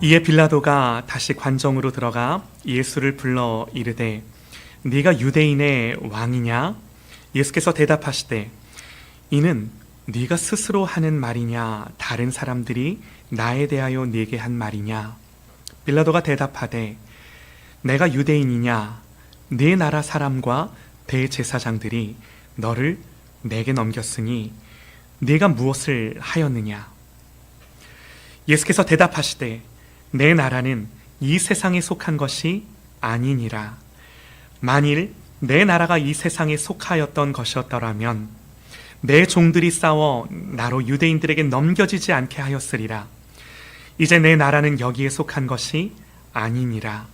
이에 빌라도가 다시 관정으로 들어가 예수를 불러 이르되 네가 유대인의 왕이냐? 예수께서 대답하시되 이는 네가 스스로 하는 말이냐 다른 사람들이 나에 대하여 네게 한 말이냐? 빌라도가 대답하되 내가 유대인이냐? 네 나라 사람과 대제사장들이 너를 내게 넘겼으니 네가 무엇을 하였느냐? 예수께서 대답하시되 내 나라는 이 세상에 속한 것이 아니니라. 만일 내 나라가 이 세상에 속하였던 것이었더라면 내 종들이 싸워 나로 유대인들에게 넘겨지지 않게 하였으리라. 이제 내 나라는 여기에 속한 것이 아니니라.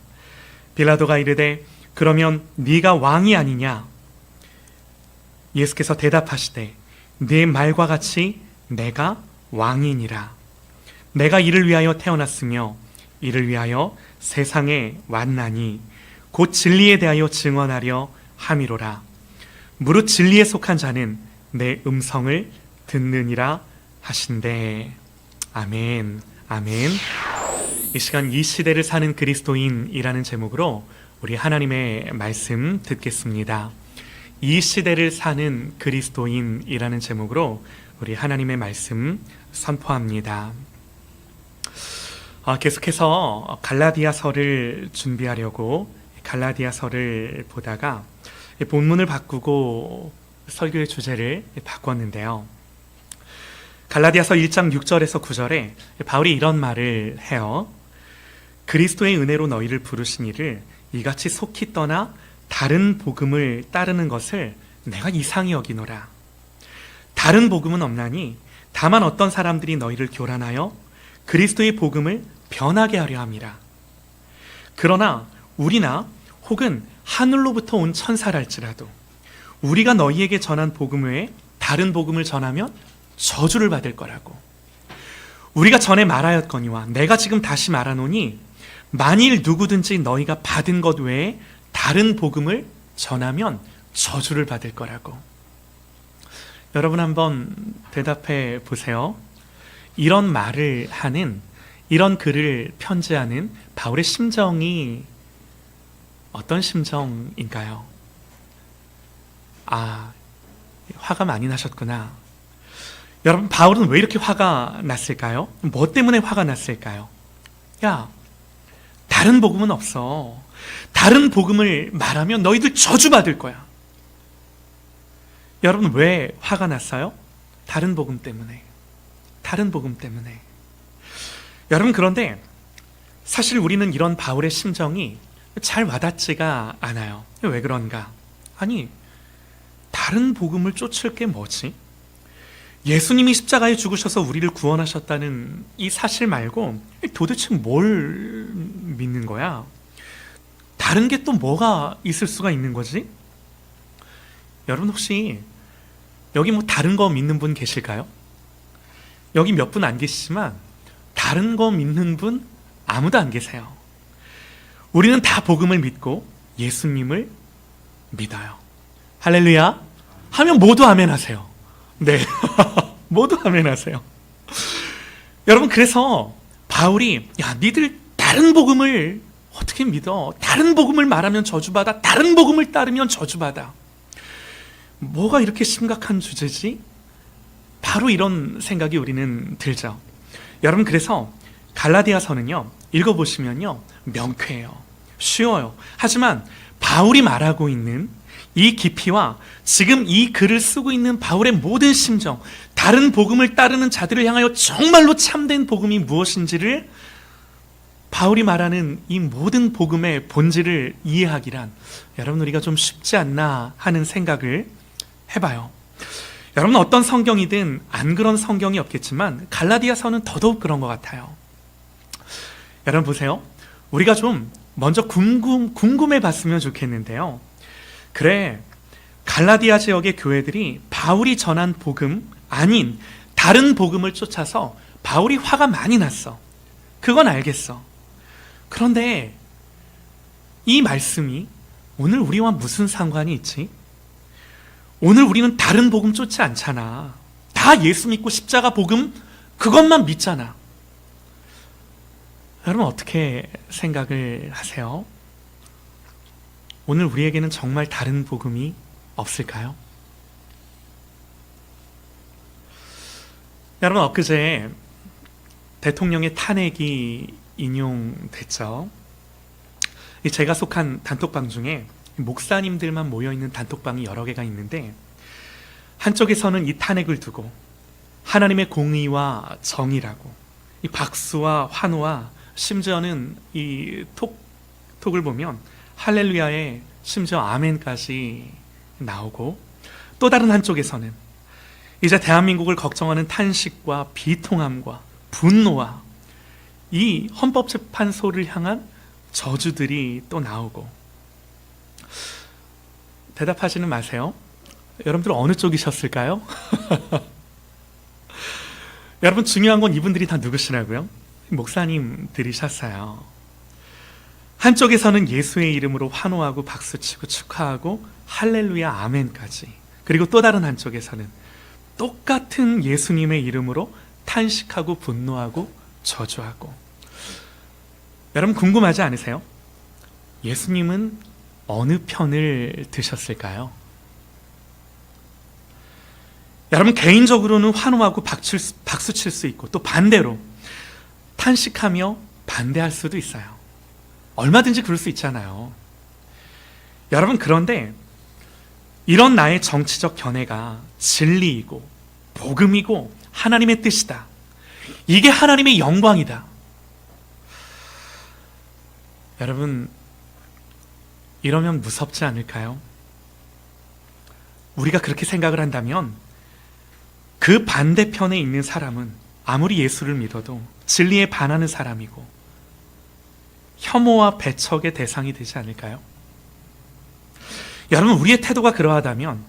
빌라도가 이르되 그러면 네가 왕이 아니냐? 예수께서 대답하시되 네 말과 같이 내가 왕이니라. 내가 이를 위하여 태어났으며 이를 위하여 세상에 왔나니 곧 진리에 대하여 증언하려 함이로라. 무릇 진리에 속한 자는 내 음성을 듣느니라 하신대. 아멘. 아멘. 이 시간 이 시대를 사는 그리스도인이라는 제목으로 우리 하나님의 말씀 듣겠습니다. 이 시대를 사는 그리스도인이라는 제목으로 우리 하나님의 말씀 선포합니다. 계속해서 갈라디아서를 준비하려고 갈라디아서를 보다가 본문을 바꾸고 설교의 주제를 바꿨는데요. 갈라디아서 1장 6절에서 9절에 바울이 이런 말을 해요. 그리스도의 은혜로 너희를 부르신 이를 이같이 속히 떠나 다른 복음을 따르는 것을 내가 이상히 여기노라. 다른 복음은 없나니 다만 어떤 사람들이 너희를 교란하여 그리스도의 복음을 변하게 하려 함이라. 그러나 우리나 혹은 하늘로부터 온 천사랄지라도 우리가 너희에게 전한 복음 외에 다른 복음을 전하면 저주를 받을 거라고. 우리가 전에 말하였거니와 내가 지금 다시 말하노니 만일 누구든지 너희가 받은 것 외에 다른 복음을 전하면 저주를 받을 거라고. 여러분 한번 대답해 보세요. 이런 말을 하는, 이런 글을 편지하는 바울의 심정이 어떤 심정인가요? 화가 많이 나셨구나. 여러분, 바울은 왜 이렇게 화가 났을까요? 뭐 때문에 화가 났을까요? 다른 복음은 없어. 다른 복음을 말하면 너희들 저주받을 거야. 여러분, 왜 화가 났어요? 다른 복음 때문에. 다른 복음 때문에. 여러분, 그런데 사실 우리는 이런 바울의 심정이 잘 와닿지가 않아요. 왜 그런가? 아니, 다른 복음을 쫓을 게 뭐지? 예수님이 십자가에 죽으셔서 우리를 구원하셨다는 이 사실 말고 도대체 뭘 믿는 거야? 다른 게 또 뭐가 있을 수가 있는 거지? 여러분, 혹시 여기 뭐 다른 거 믿는 분 계실까요? 여기 몇 분 안 계시지만 다른 거 믿는 분 아무도 안 계세요. 우리는 다 복음을 믿고 예수님을 믿어요. 할렐루야 하면 모두 아멘 하세요. 네. 모두 아멘 하세요. 여러분, 그래서 바울이 니들 다른 복음을 어떻게 믿어? 다른 복음을 말하면 저주받아. 다른 복음을 따르면 저주받아. 뭐가 이렇게 심각한 주제지? 바로 이런 생각이 우리는 들죠. 여러분, 그래서 갈라디아서는요, 읽어보시면요, 명쾌해요. 쉬워요. 하지만 바울이 말하고 있는 이 깊이와 지금 이 글을 쓰고 있는 바울의 모든 심정, 다른 복음을 따르는 자들을 향하여 정말로 참된 복음이 무엇인지를, 바울이 말하는 이 모든 복음의 본질을 이해하기란 여러분, 우리가 좀 쉽지 않나 하는 생각을 해봐요. 여러분, 어떤 성경이든 안 그런 성경이 없겠지만 갈라디아서는 더더욱 그런 것 같아요. 여러분 보세요. 우리가 좀 먼저 궁금해 봤으면 좋겠는데요. 그래, 갈라디아 지역의 교회들이 바울이 전한 복음 아닌 다른 복음을 쫓아서 바울이 화가 많이 났어. 그건 알겠어. 그런데 이 말씀이 오늘 우리와 무슨 상관이 있지? 오늘 우리는 다른 복음 쫓지 않잖아. 다 예수 믿고 십자가 복음 그것만 믿잖아. 여러분 어떻게 생각을 하세요? 오늘 우리에게는 정말 다른 복음이 없을까요? 여러분 엊그제 대통령의 탄핵이 인용됐죠. 제가 속한 단톡방 중에 목사님들만 모여있는 단톡방이 여러 개가 있는데 한쪽에서는 이 탄핵을 두고 하나님의 공의와 정의라고 이 박수와 환호와 심지어는 이 톡을 보면 할렐루야에 심지어 아멘까지 나오고, 또 다른 한쪽에서는 이제 대한민국을 걱정하는 탄식과 비통함과 분노와 이 헌법재판소를 향한 저주들이 또 나오고. 대답하지는 마세요. 여러분들 어느 쪽이셨을까요? 여러분 중요한 건 이분들이 다 누구시라고요? 목사님들이셨어요. 한쪽에서는 예수의 이름으로 환호하고 박수치고 축하하고 할렐루야 아멘까지, 그리고 또 다른 한쪽에서는 똑같은 예수님의 이름으로 탄식하고 분노하고 저주하고. 여러분 궁금하지 않으세요? 예수님은 어느 편을 드셨을까요? 여러분 개인적으로는 환호하고 박수칠 수 있고, 또 반대로 탄식하며 반대할 수도 있어요. 얼마든지 그럴 수 있잖아요. 여러분 그런데 이런 나의 정치적 견해가 진리이고 복음이고 하나님의 뜻이다, 이게 하나님의 영광이다, 여러분 이러면 무섭지 않을까요? 우리가 그렇게 생각을 한다면 그 반대편에 있는 사람은 아무리 예수를 믿어도 진리에 반하는 사람이고 혐오와 배척의 대상이 되지 않을까요? 여러분 우리의 태도가 그러하다면,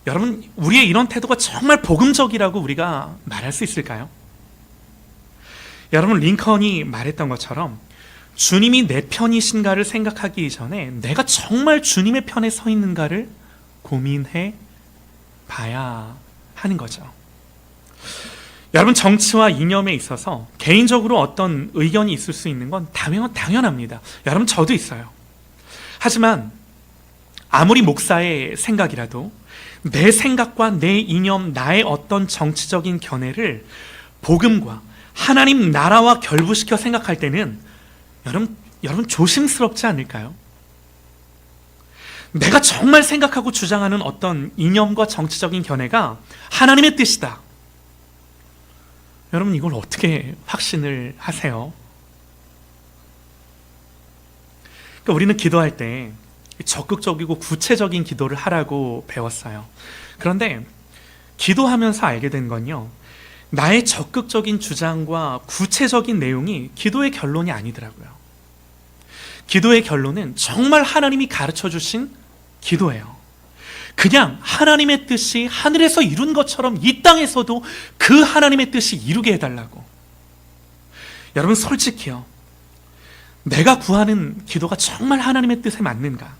여러분 우리의 이런 태도가 정말 복음적이라고 우리가 말할 수 있을까요? 여러분 링컨이 말했던 것처럼 주님이 내 편이신가를 생각하기 이전에 내가 정말 주님의 편에 서 있는가를 고민해 봐야 하는 거죠. 여러분 정치와 이념에 있어서 개인적으로 어떤 의견이 있을 수 있는 건 당연합니다. 여러분 저도 있어요. 하지만 아무리 목사의 생각이라도 내 생각과 내 이념, 나의 어떤 정치적인 견해를 복음과 하나님 나라와 결부시켜 생각할 때는 여러분 조심스럽지 않을까요? 내가 정말 생각하고 주장하는 어떤 이념과 정치적인 견해가 하나님의 뜻이다, 여러분 이걸 어떻게 확신을 하세요? 그러니까 우리는 기도할 때 적극적이고 구체적인 기도를 하라고 배웠어요. 그런데 기도하면서 알게 된 건요, 나의 적극적인 주장과 구체적인 내용이 기도의 결론이 아니더라고요. 기도의 결론은 정말 하나님이 가르쳐 주신 기도예요. 그냥 하나님의 뜻이 하늘에서 이룬 것처럼 이 땅에서도 그 하나님의 뜻이 이루게 해달라고. 여러분 솔직히요, 내가 구하는 기도가 정말 하나님의 뜻에 맞는가?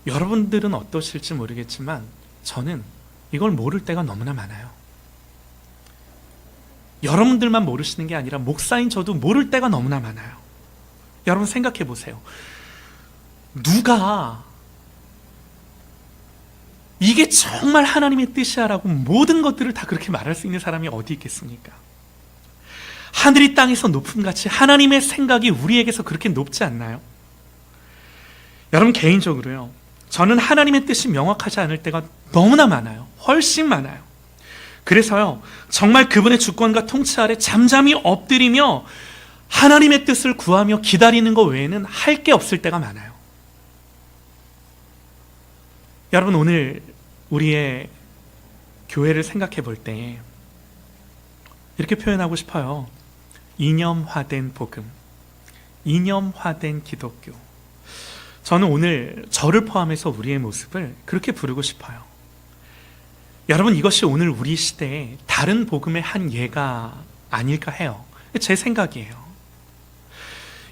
여러분들은 어떠실지 모르겠지만 저는 이걸 모를 때가 너무나 많아요. 여러분들만 모르시는 게 아니라 목사인 저도 모를 때가 너무나 많아요. 여러분 생각해 보세요. 누가 이게 정말 하나님의 뜻이야라고 모든 것들을 다 그렇게 말할 수 있는 사람이 어디 있겠습니까? 하늘이 땅에서 높음같이 하나님의 생각이 우리에게서 그렇게 높지 않나요? 여러분 개인적으로요, 저는 하나님의 뜻이 명확하지 않을 때가 너무나 많아요. 훨씬 많아요. 그래서요 정말 그분의 주권과 통치 아래 잠잠히 엎드리며 하나님의 뜻을 구하며 기다리는 것 외에는 할 게 없을 때가 많아요. 여러분 오늘 우리의 교회를 생각해 볼 때 이렇게 표현하고 싶어요. 이념화된 복음, 이념화된 기독교. 저는 오늘 저를 포함해서 우리의 모습을 그렇게 부르고 싶어요. 여러분 이것이 오늘 우리 시대의 다른 복음의 한 예가 아닐까 해요. 제 생각이에요.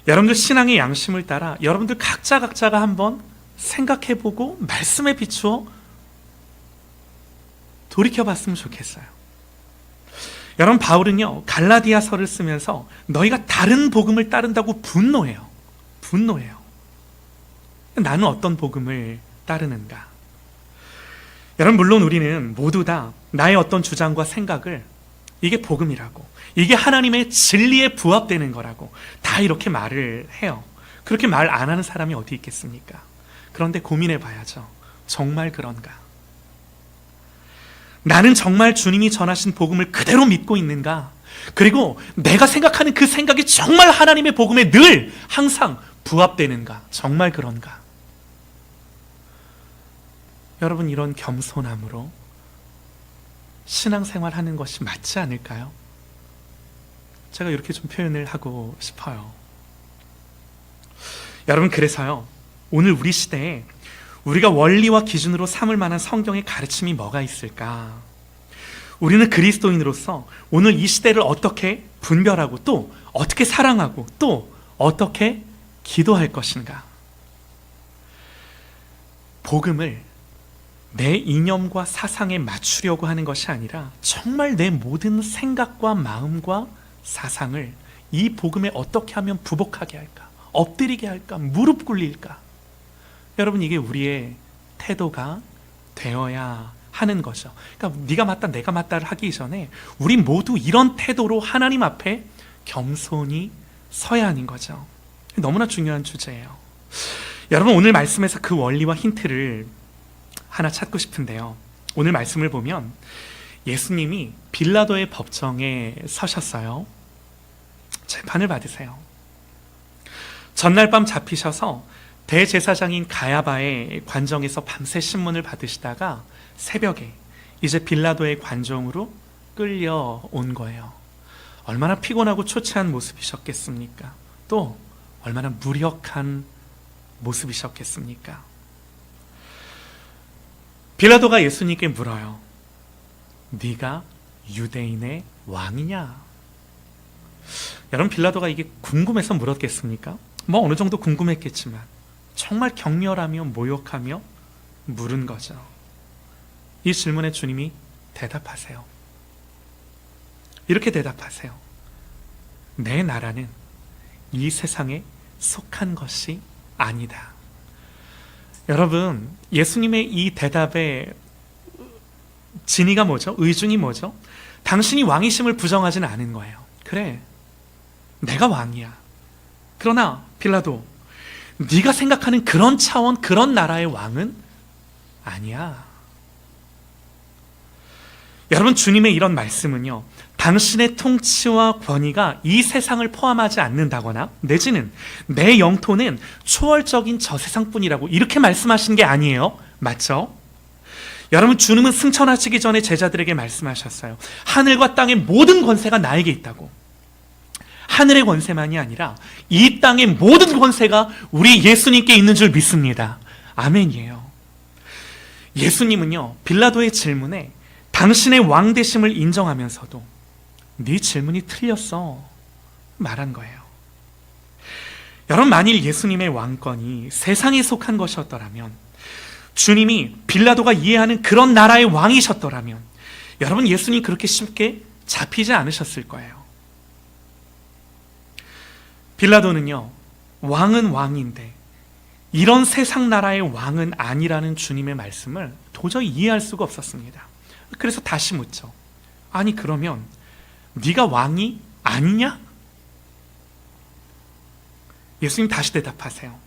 여러분들 신앙의 양심을 따라 여러분들 각자가 한번 생각해보고 말씀에 비추어 돌이켜봤으면 좋겠어요. 여러분, 바울은요, 갈라디아서를 쓰면서 너희가 다른 복음을 따른다고 분노해요. 나는 어떤 복음을 따르는가? 여러분, 물론 우리는 모두 다 나의 어떤 주장과 생각을 이게 복음이라고, 이게 하나님의 진리에 부합되는 거라고 다 이렇게 말을 해요. 그렇게 말 안 하는 사람이 어디 있겠습니까? 그런데 고민해 봐야죠. 정말 그런가? 나는 정말 주님이 전하신 복음을 그대로 믿고 있는가? 그리고 내가 생각하는 그 생각이 정말 하나님의 복음에 늘 항상 부합되는가? 정말 그런가? 여러분, 이런 겸손함으로 신앙생활 하는 것이 맞지 않을까요? 제가 이렇게 좀 표현을 하고 싶어요. 여러분, 그래서요, 오늘 우리 시대에 우리가 원리와 기준으로 삼을 만한 성경의 가르침이 뭐가 있을까? 우리는 그리스도인으로서 오늘 이 시대를 어떻게 분별하고 또 어떻게 사랑하고 또 어떻게 기도할 것인가? 복음을 내 이념과 사상에 맞추려고 하는 것이 아니라 정말 내 모든 생각과 마음과 사상을 이 복음에 어떻게 하면 부복하게 할까? 엎드리게 할까? 무릎 꿇릴까? 여러분, 이게 우리의 태도가 되어야 하는 거죠. 그러니까 네가 맞다 내가 맞다를 하기 전에 우리 모두 이런 태도로 하나님 앞에 겸손히 서야 하는 거죠. 너무나 중요한 주제예요. 여러분, 오늘 말씀에서 그 원리와 힌트를 하나 찾고 싶은데요. 오늘 말씀을 보면 예수님이 빌라도의 법정에 서셨어요. 재판을 받으세요. 전날 밤 잡히셔서 대제사장인 가야바의 관정에서 밤새 신문을 받으시다가 새벽에 이제 빌라도의 관정으로 끌려온 거예요. 얼마나 피곤하고 초췌한 모습이셨겠습니까? 또 얼마나 무력한 모습이셨겠습니까? 빌라도가 예수님께 물어요. 네가 유대인의 왕이냐? 여러분, 빌라도가 이게 궁금해서 물었겠습니까? 뭐 어느 정도 궁금했겠지만 정말 격렬하며 모욕하며 물은 거죠. 이 질문에 주님이 대답하세요. 이렇게 대답하세요. 내 나라는 이 세상에 속한 것이 아니다. 여러분, 예수님의 이 대답의 진의가 뭐죠? 의중이 뭐죠? 당신이 왕이심을 부정하지는 않은 거예요. 그래, 내가 왕이야. 그러나 빌라도, 네가 생각하는 그런 차원, 그런 나라의 왕은 아니야. 여러분, 주님의 이런 말씀은요, 당신의 통치와 권위가 이 세상을 포함하지 않는다거나 내지는 내 영토는 초월적인 저 세상뿐이라고 이렇게 말씀하신 게 아니에요. 맞죠? 여러분, 주님은 승천하시기 전에 제자들에게 말씀하셨어요. 하늘과 땅의 모든 권세가 나에게 있다고. 하늘의 권세만이 아니라 이 땅의 모든 권세가 우리 예수님께 있는 줄 믿습니다. 아멘이에요. 예수님은요, 빌라도의 질문에 당신의 왕되심을 인정하면서도 네 질문이 틀렸어 말한 거예요. 여러분, 만일 예수님의 왕권이 세상에 속한 것이었더라면, 주님이 빌라도가 이해하는 그런 나라의 왕이셨더라면 여러분, 예수님 그렇게 쉽게 잡히지 않으셨을 거예요. 빌라도는요, 왕은 왕인데 이런 세상 나라의 왕은 아니라는 주님의 말씀을 도저히 이해할 수가 없었습니다. 그래서 다시 묻죠. 아니, 그러면 네가 왕이 아니냐? 예수님 다시 대답하세요.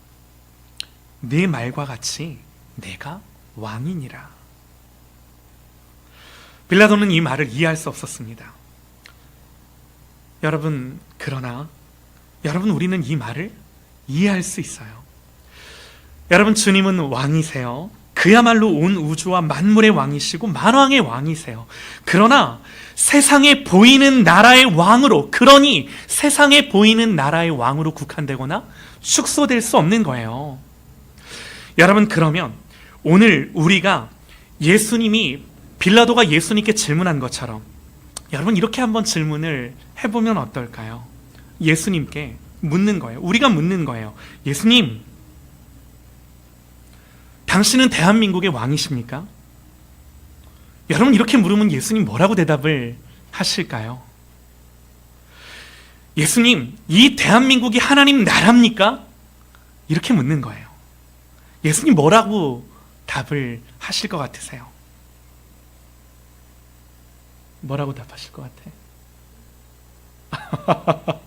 네 말과 같이 내가 왕이니라. 빌라도는 이 말을 이해할 수 없었습니다. 여러분, 그러나 여러분, 우리는 이 말을 이해할 수 있어요. 여러분, 주님은 왕이세요. 그야말로 온 우주와 만물의 왕이시고 만왕의 왕이세요. 그러나 세상에 보이는 나라의 왕으로, 그러니 세상에 보이는 나라의 왕으로 국한되거나 축소될 수 없는 거예요. 여러분, 그러면 오늘 우리가 예수님이, 빌라도가 예수님께 질문한 것처럼 여러분, 이렇게 한번 질문을 해보면 어떨까요? 예수님께 묻는 거예요. 우리가 묻는 거예요. 예수님, 당신은 대한민국의 왕이십니까? 여러분, 이렇게 물으면 예수님 뭐라고 대답을 하실까요? 예수님, 이 대한민국이 하나님 나라입니까? 이렇게 묻는 거예요. 예수님 뭐라고 답을 하실 것 같으세요? 뭐라고 답하실 것 같아?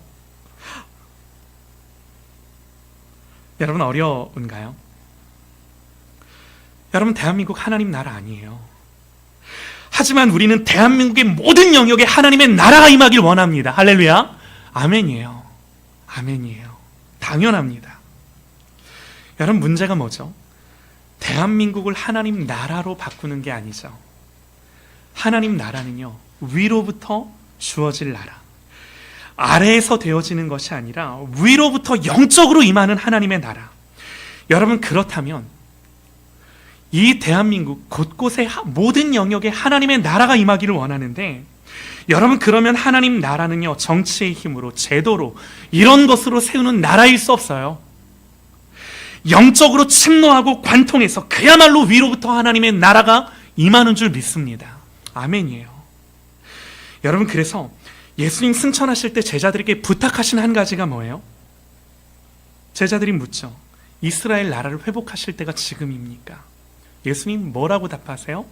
여러분 어려운가요? 여러분 대한민국 하나님 나라 아니에요. 하지만 우리는 대한민국의 모든 영역에 하나님의 나라가 임하길 원합니다. 할렐루야. 아멘이에요. 아멘이에요. 당연합니다. 여러분 문제가 뭐죠? 대한민국을 하나님 나라로 바꾸는 게 아니죠. 하나님 나라는요, 위로부터 주어질 나라, 아래에서 되어지는 것이 아니라 위로부터 영적으로 임하는 하나님의 나라. 여러분 그렇다면 이 대한민국 곳곳에 모든 영역에 하나님의 나라가 임하기를 원하는데, 여러분 그러면 하나님 나라는요, 정치의 힘으로, 제도로, 이런 것으로 세우는 나라일 수 없어요. 영적으로 침노하고 관통해서 그야말로 위로부터 하나님의 나라가 임하는 줄 믿습니다. 아멘이에요. 여러분 그래서 예수님 승천하실 때 제자들에게 부탁하신 한 가지가 뭐예요? 제자들이 묻죠. 이스라엘 나라를 회복하실 때가 지금입니까? 예수님 뭐라고 답하세요?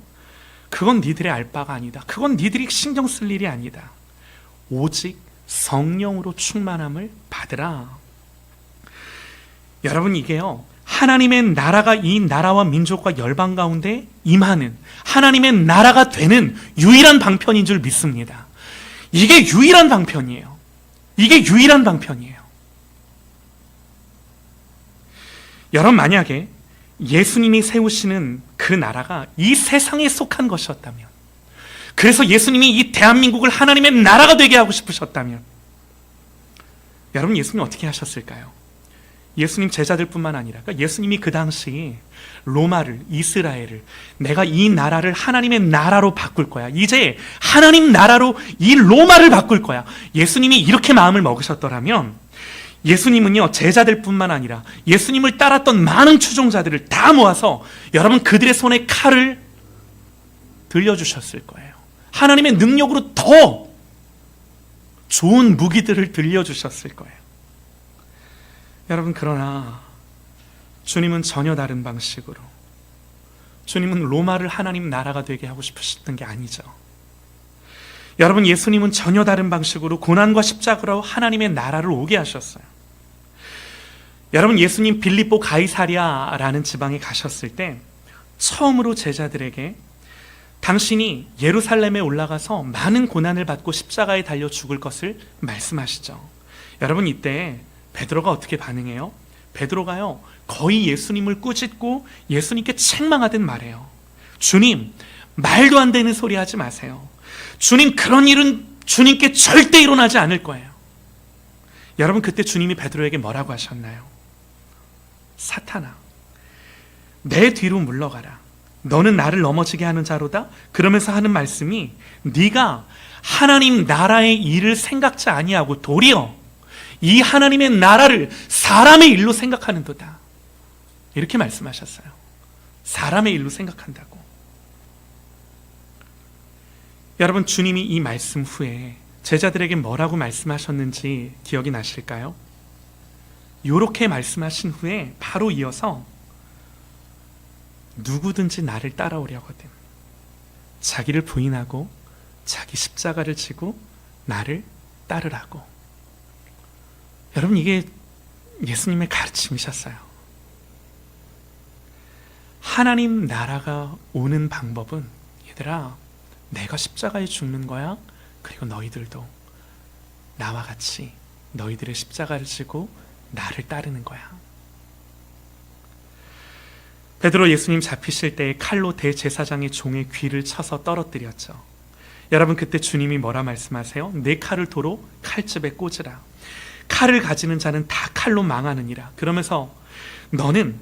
그건 니들의 알 바가 아니다. 그건 니들이 신경 쓸 일이 아니다. 오직 성령으로 충만함을 받으라. 여러분 이게요, 하나님의 나라가 이 나라와 민족과 열방 가운데 임하는, 하나님의 나라가 되는 유일한 방편인 줄 믿습니다. 이게 유일한 방편이에요. 이게 유일한 방편이에요. 여러분 만약에 예수님이 세우시는 그 나라가 이 세상에 속한 것이었다면, 그래서 예수님이 이 대한민국을 하나님의 나라가 되게 하고 싶으셨다면, 여러분 예수님 어떻게 하셨을까요? 예수님 제자들뿐만 아니라 예수님이 그 당시 로마를, 이스라엘을, 내가 이 나라를 하나님의 나라로 바꿀 거야, 이제 하나님 나라로 이 로마를 바꿀 거야, 예수님이 이렇게 마음을 먹으셨더라면 예수님은요, 제자들뿐만 아니라 예수님을 따랐던 많은 추종자들을 다 모아서 여러분 그들의 손에 칼을 들려주셨을 거예요. 하나님의 능력으로 더 좋은 무기들을 들려주셨을 거예요. 여러분 그러나 주님은 전혀 다른 방식으로, 주님은 로마를 하나님 나라가 되게 하고 싶으셨던 게 아니죠. 여러분 예수님은 전혀 다른 방식으로 고난과 십자가로 하나님의 나라를 오게 하셨어요. 여러분 예수님 빌립보 가이사랴라는 지방에 가셨을 때 처음으로 제자들에게 당신이 예루살렘에 올라가서 많은 고난을 받고 십자가에 달려 죽을 것을 말씀하시죠. 여러분 이때 베드로가 어떻게 반응해요? 베드로가요, 거의 예수님을 꾸짖고 예수님께 책망하듯 말해요. 주님, 말도 안 되는 소리 하지 마세요. 주님, 그런 일은 주님께 절대 일어나지 않을 거예요. 여러분 그때 주님이 베드로에게 뭐라고 하셨나요? 사탄아, 내 뒤로 물러가라. 너는 나를 넘어지게 하는 자로다. 그러면서 하는 말씀이, 네가 하나님 나라의 일을 생각지 아니하고 도리어 이 하나님의 나라를 사람의 일로 생각하는도다. 이렇게 말씀하셨어요. 사람의 일로 생각한다고. 여러분 주님이 이 말씀 후에 제자들에게 뭐라고 말씀하셨는지 기억이 나실까요? 이렇게 말씀하신 후에 바로 이어서 누구든지 나를 따라오려거든 자기를 부인하고 자기 십자가를 지고 나를 따르라고. 여러분 이게 예수님의 가르침이셨어요. 하나님 나라가 오는 방법은, 얘들아, 내가 십자가에 죽는 거야. 그리고 너희들도 나와 같이 너희들의 십자가를 지고 나를 따르는 거야. 베드로 예수님 잡히실 때 칼로 대제사장의 종의 귀를 쳐서 떨어뜨렸죠. 여러분 그때 주님이 뭐라 말씀하세요? 내 칼을 도로 칼집에 꽂으라. 칼을 가지는 자는 다 칼로 망하느니라. 그러면서 너는,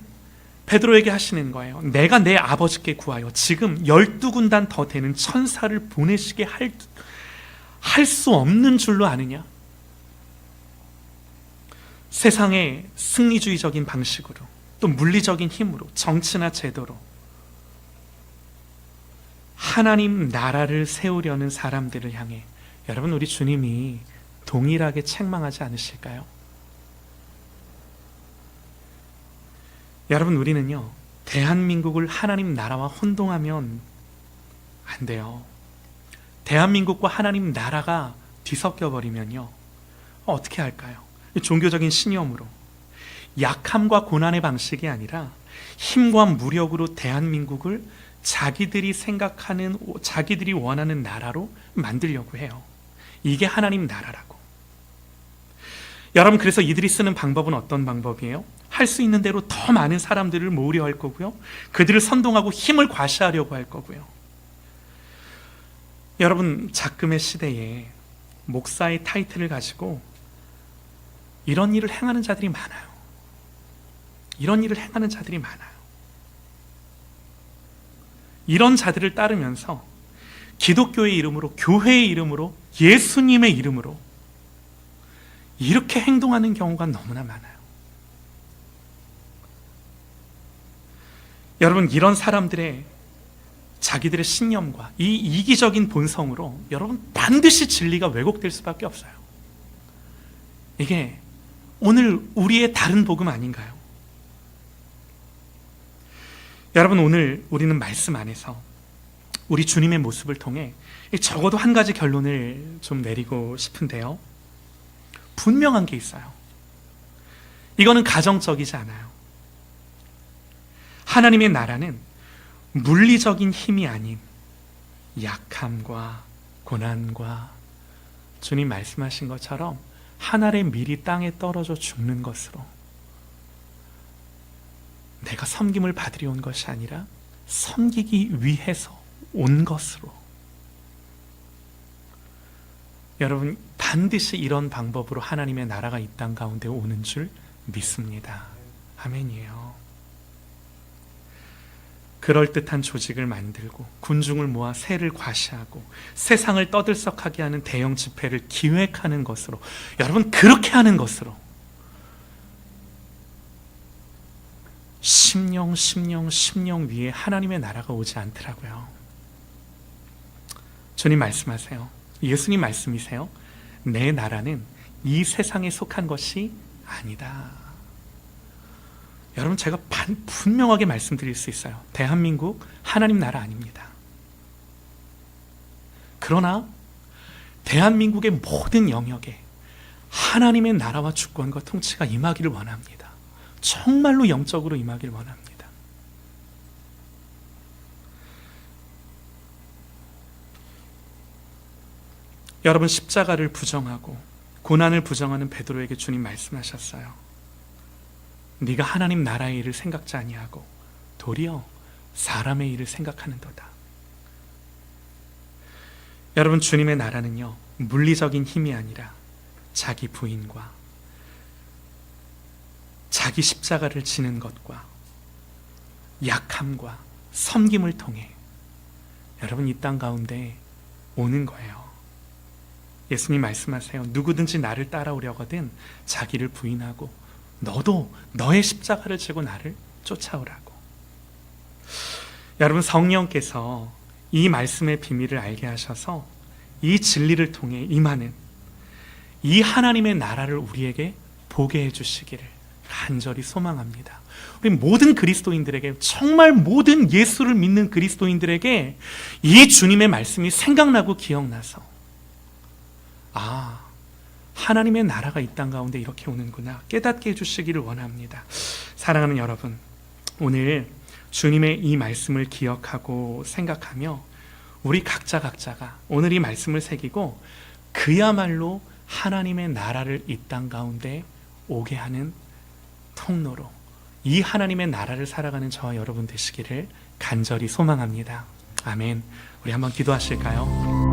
베드로에게 하시는 거예요, 내가 내 아버지께 구하여 지금 12군단 더 되는 천사를 보내시게 할 수 없는 줄로 아느냐? 세상의 승리주의적인 방식으로, 또 물리적인 힘으로, 정치나 제도로 하나님 나라를 세우려는 사람들을 향해 여러분, 우리 주님이 동일하게 책망하지 않으실까요? 여러분, 우리는요, 대한민국을 하나님 나라와 혼동하면 안 돼요. 대한민국과 하나님 나라가 뒤섞여 버리면요, 어떻게 할까요? 종교적인 신념으로 약함과 고난의 방식이 아니라 힘과 무력으로 대한민국을 자기들이 생각하는, 자기들이 원하는 나라로 만들려고 해요. 이게 하나님 나라라고. 여러분, 그래서 이들이 쓰는 방법은 어떤 방법이에요? 할 수 있는 대로 더 많은 사람들을 모으려 할 거고요, 그들을 선동하고 힘을 과시하려고 할 거고요. 여러분, 작금의 시대에 목사의 타이틀을 가지고 이런 일을 행하는 자들이 많아요. 이런 일을 행하는 자들이 많아요. 이런 자들을 따르면서 기독교의 이름으로, 교회의 이름으로, 예수님의 이름으로 이렇게 행동하는 경우가 너무나 많아요. 여러분, 이런 사람들의 자기들의 신념과 이 이기적인 본성으로 여러분 반드시 진리가 왜곡될 수밖에 없어요. 이게 오늘 우리의 다른 복음 아닌가요? 여러분, 오늘 우리는 말씀 안에서 우리 주님의 모습을 통해 적어도 한 가지 결론을 좀 내리고 싶은데요, 분명한 게 있어요. 이거는 가정적이지 않아요. 하나님의 나라는 물리적인 힘이 아닌 약함과 고난과 주님 말씀하신 것처럼 한 알의 밀이 땅에 떨어져 죽는 것으로, 내가 섬김을 받으려 온 것이 아니라 섬기기 위해서 온 것으로, 여러분 반드시 이런 방법으로 하나님의 나라가 이 땅 가운데 오는 줄 믿습니다. 아멘이에요. 그럴듯한 조직을 만들고 군중을 모아 세를 과시하고 세상을 떠들썩하게 하는 대형 집회를 기획하는 것으로, 여러분 그렇게 하는 것으로 심령 위에 하나님의 나라가 오지 않더라고요. 주님 말씀하세요. 예수님 말씀이세요. 내 나라는 이 세상에 속한 것이 아니다. 여러분, 제가 분명하게 말씀드릴 수 있어요. 대한민국 하나님 나라 아닙니다. 그러나 대한민국의 모든 영역에 하나님의 나라와 주권과 통치가 임하기를 원합니다. 정말로 영적으로 임하기를 원합니다. 여러분, 십자가를 부정하고 고난을 부정하는 베드로에게 주님 말씀하셨어요. 네가 하나님 나라의 일을 생각지 아니하고 도리어 사람의 일을 생각하는도다. 여러분, 주님의 나라는요, 물리적인 힘이 아니라 자기 부인과 자기 십자가를 지는 것과 약함과 섬김을 통해 여러분 이 땅 가운데 오는 거예요. 예수님 말씀하세요. 누구든지 나를 따라오려거든 자기를 부인하고 너도 너의 십자가를 지고 나를 쫓아오라고. 여러분, 성령께서 이 말씀의 비밀을 알게 하셔서 이 진리를 통해 임하는 이 하나님의 나라를 우리에게 보게 해주시기를 간절히 소망합니다. 우리 모든 그리스도인들에게, 정말 모든 예수를 믿는 그리스도인들에게 이 주님의 말씀이 생각나고 기억나서, 아, 하나님의 나라가 이 땅 가운데 이렇게 오는구나 깨닫게 해주시기를 원합니다. 사랑하는 여러분, 오늘 주님의 이 말씀을 기억하고 생각하며 우리 각자가 오늘 이 말씀을 새기고 그야말로 하나님의 나라를 이 땅 가운데 오게 하는 통로로 이 하나님의 나라를 살아가는 저와 여러분 되시기를 간절히 소망합니다. 아멘. 우리 한번 기도하실까요?